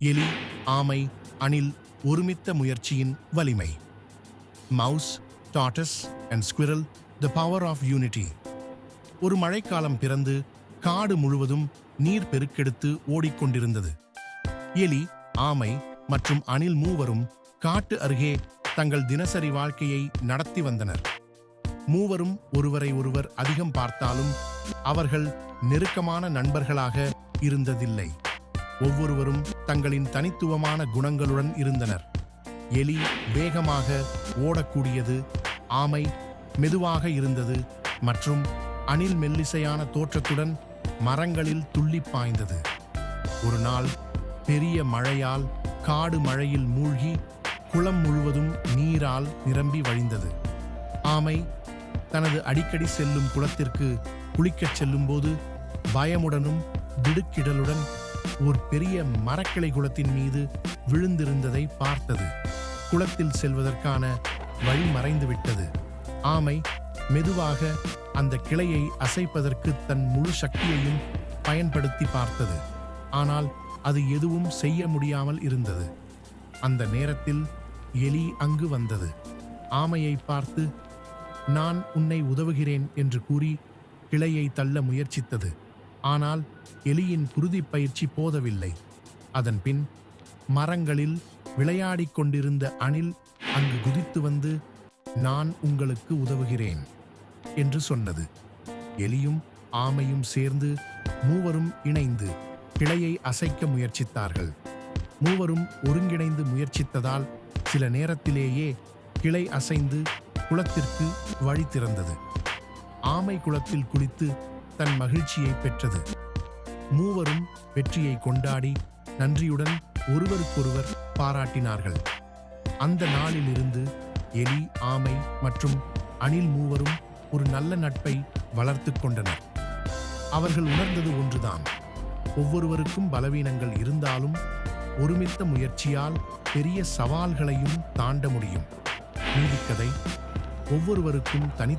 எலி, ஆமை, அணில் ஒருமித்த முயற்சியின் வலிமை. Mouse, tortoise and squirrel, the power of unity. ஒரு மழைக்காலம் பிறந்து காடு முழுவதும் நீர் பெருக்கெடுத்து ஓடிக்கொண்டிருந்தது. எலி, ஆமை மற்றும் அணில் மூவரும் காட்டு அருகே தங்கள் தினசரி வாழ்க்கையை நடத்தி வந்தனர். மூவரும் ஒருவரை ஒருவர் அதிகம் பார்த்தாலும் அவர்கள் நெருக்கமான நண்பர்களாக இருந்ததில்லை. ஒவ்வொருவரும் தங்களின் தனித்துவமான குணங்களுடன் இருந்தனர். எலி வேகமாக ஓடக்கூடியது, ஆமை மெதுவாக இருந்தது மற்றும் அணில் மெல்லிசையான தோற்றத்துடன் மரங்களில் துள்ளி பாய்ந்தது. ஒரு நாள் பெரிய மழையால் காடு மழையில் மூழ்கி குளம் முழுவதும் நீரால் நிரம்பி வழிந்தது. ஆமை தனது அடிக்கடி செல்லும் குளத்திற்கு குளிக்கச் செல்லும்போது பயமுடனும் திடுக்கிடலுடன் ஒரு பெரிய மரக்கிளை குளத்தின் மீது விழுந்திருந்ததை பார்த்தது. குளத்தில் செல்வதற்கான வழி மறைந்துவிட்டது. ஆமை மெதுவாக அந்த கிளையை அசைப்பதற்கு தன் முழு சக்தியையும் பயன்படுத்தி பார்த்தது. ஆனால் அது எதுவும் செய்ய முடியாமல் இருந்தது. அந்த நேரத்தில் எலி அங்கு வந்தது. ஆமையை பார்த்து, நான் உன்னை உதவுகிறேன் என்று கூறி கிளையை தள்ள முயற்சித்தது. ஆனால் எலியின் குருதி பயிற்சி போதவில்லை. அதன்பின் மரங்களில் விளையாடிக் கொண்டிருந்த அணில் அங்கு குதித்து வந்து, நான் உங்களுக்கு உதவுகிறேன் என்று சொன்னது. எலியும் ஆமையும் சேர்ந்து மூவரும் இணைந்து கிளையை அசைக்க முயற்சித்தார்கள். மூவரும் ஒருங்கிணைந்து முயற்சித்ததால் சில நேரத்திலேயே கிளை அசைந்து குளத்திற்கு வழி திறந்தது. ஆமை குளத்தில் குளித்து தன் மகிழ்ச்சியை பெற்றது. மூவரும் வெற்றியை கொண்டாடி நன்றியுடன் ஒருவருக்கொருவர் பாராட்டினார்கள். அந்த நாளிலிருந்து எலி, ஆமை மற்றும் அணில் மூவரும் ஒரு நல்ல நட்பை வளர்த்து கொண்டனர். அவர்கள் உணர்ந்தது ஒன்றுதான்: ஒவ்வொருவருக்கும் பலவீனங்கள் இருந்தாலும் ஒருமித்த முயற்சியால் பெரிய சவால்களையும் தாண்ட முடியும். நீதிக்கதை: ஒவ்வொருவருக்கும்